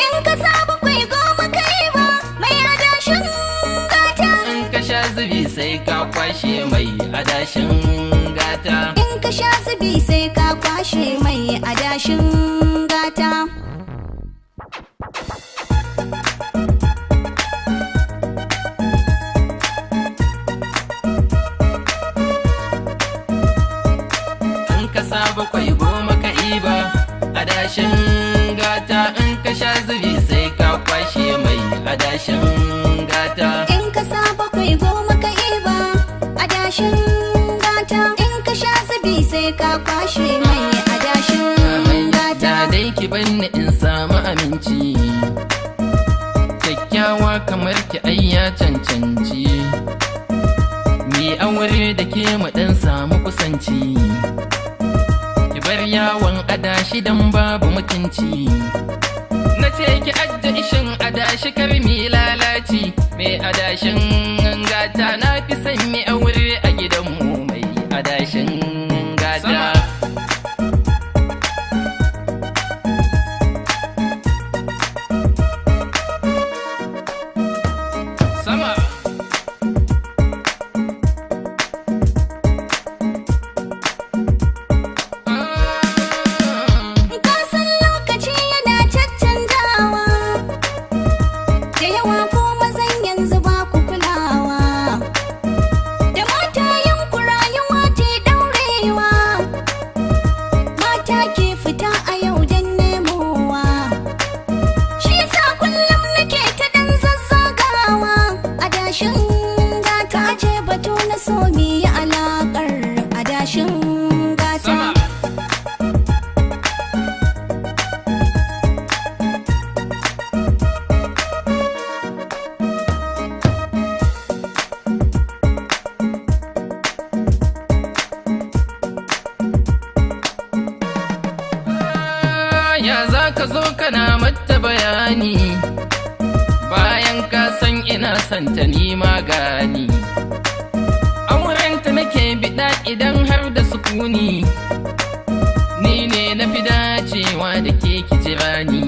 In ka sa bakwai goma kai ba mai adashin gata. In ka sha zubi sai ka kwashe mai adashin gata. In ka sha zubi sai ka kwashe mai adashin gata. Bakwai goma ka iba adashin gata. In ka sha zubi sai ka kwashe mai adashin gata. In ka sa bakwai goma ka iba adashin gata. In ka sha zubi sai ka kwashe mai adashin gata. Dai ki banni in samu aminci, kyakkyawa kamar ki ayya cancanci, mi aure da ke mu dan samu kusanci. Bar yawon adashi dan babu mutunci, na ce ki adda ishin adashi kar mi lalaci. Mai adashin gata na fi son mi aure a gidanmu mai adashin gata. Sama ya za ka zo kana mata bayani bayan ka san ina santa ni magani. Aurenta nake biɗa idan har da sukuni, ni ne na fi dacewa da ke ki jira ni.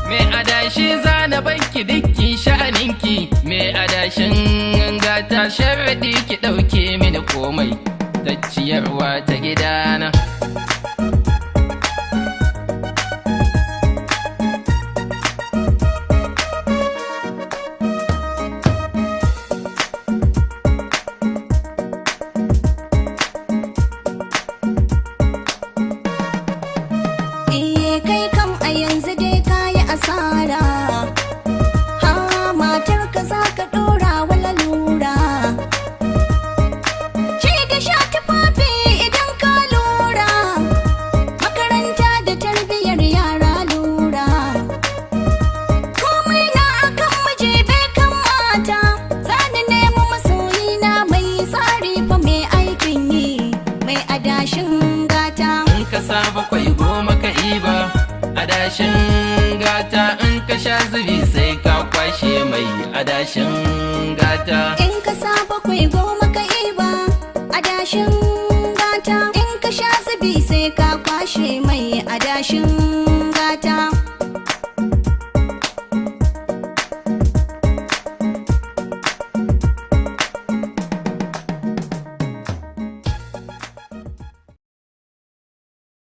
Mai adashi za na banki dukki sha'aninki, mai adashin gata sharaɗi ki ɗauke mini komai ta ciyarwa ta gidana. Bakwai goma ka iba adashin gata. In ka sha zubi sai ka kwashe mai adashin gata. In ka sa bakwai goma ka iba adashin gata. In ka sha zubi sai ka kwashe mai adashin